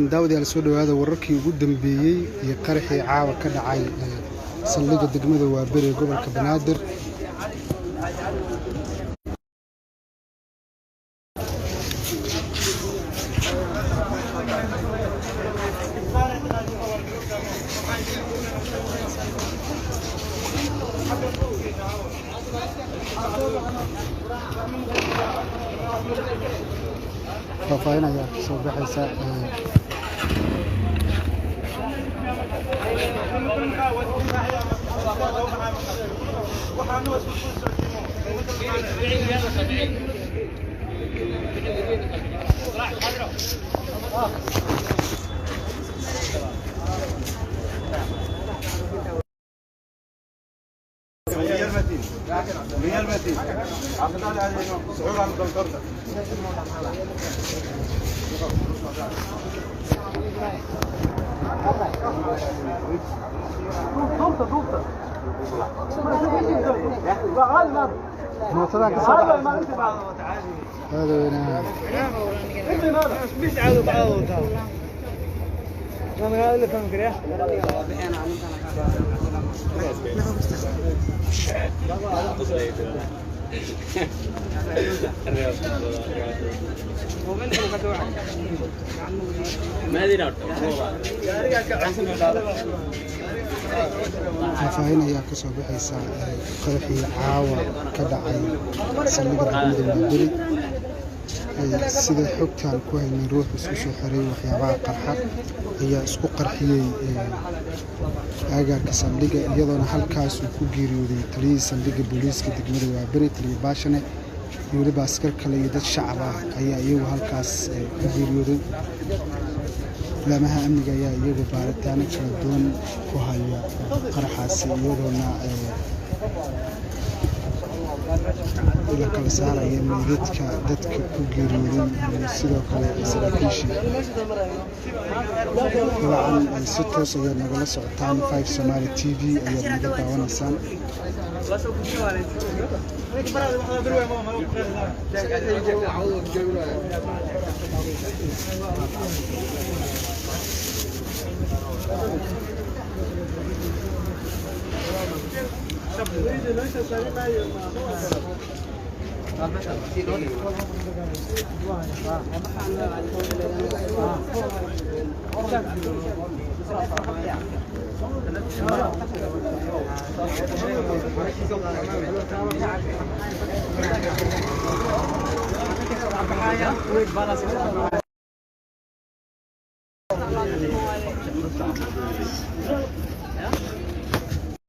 daawada la soo dhawaada wararkii ugu dambeeyay iyo qaraxii caawa ka dhacay saldhigga degmada Waaberi ee gobolka Banaadir. فاين ayaa soo baxaysa فاين ayaa ka soo baxaysa qaraxii caawa ka dhacay saldhigga degmada Waaberi sida xogtaan ku haynay ruux isku soo xiray waxyaabaha qarxa ayaa isku qarxiyay agaarka saldhigga iyadoona halkaas uu ku geeriyooday taliyada saldhigga booliiska degmada Waaberi taliye baashane iyo waliba askar kale iyo dad shacab ah ayaa iyagu halkaas ku geeriyooday. laamaha amniga ayaa iyagu baaritaano kala duwan ku haya qaraxaasi iyadoona ila kala saaraya meydadka dadka ku geeriyooday iyo sidoo kale saraakiisha. dabcan si toos ayaad nagala socotaan 5 Somali TV ayaad naga daawanaysaan.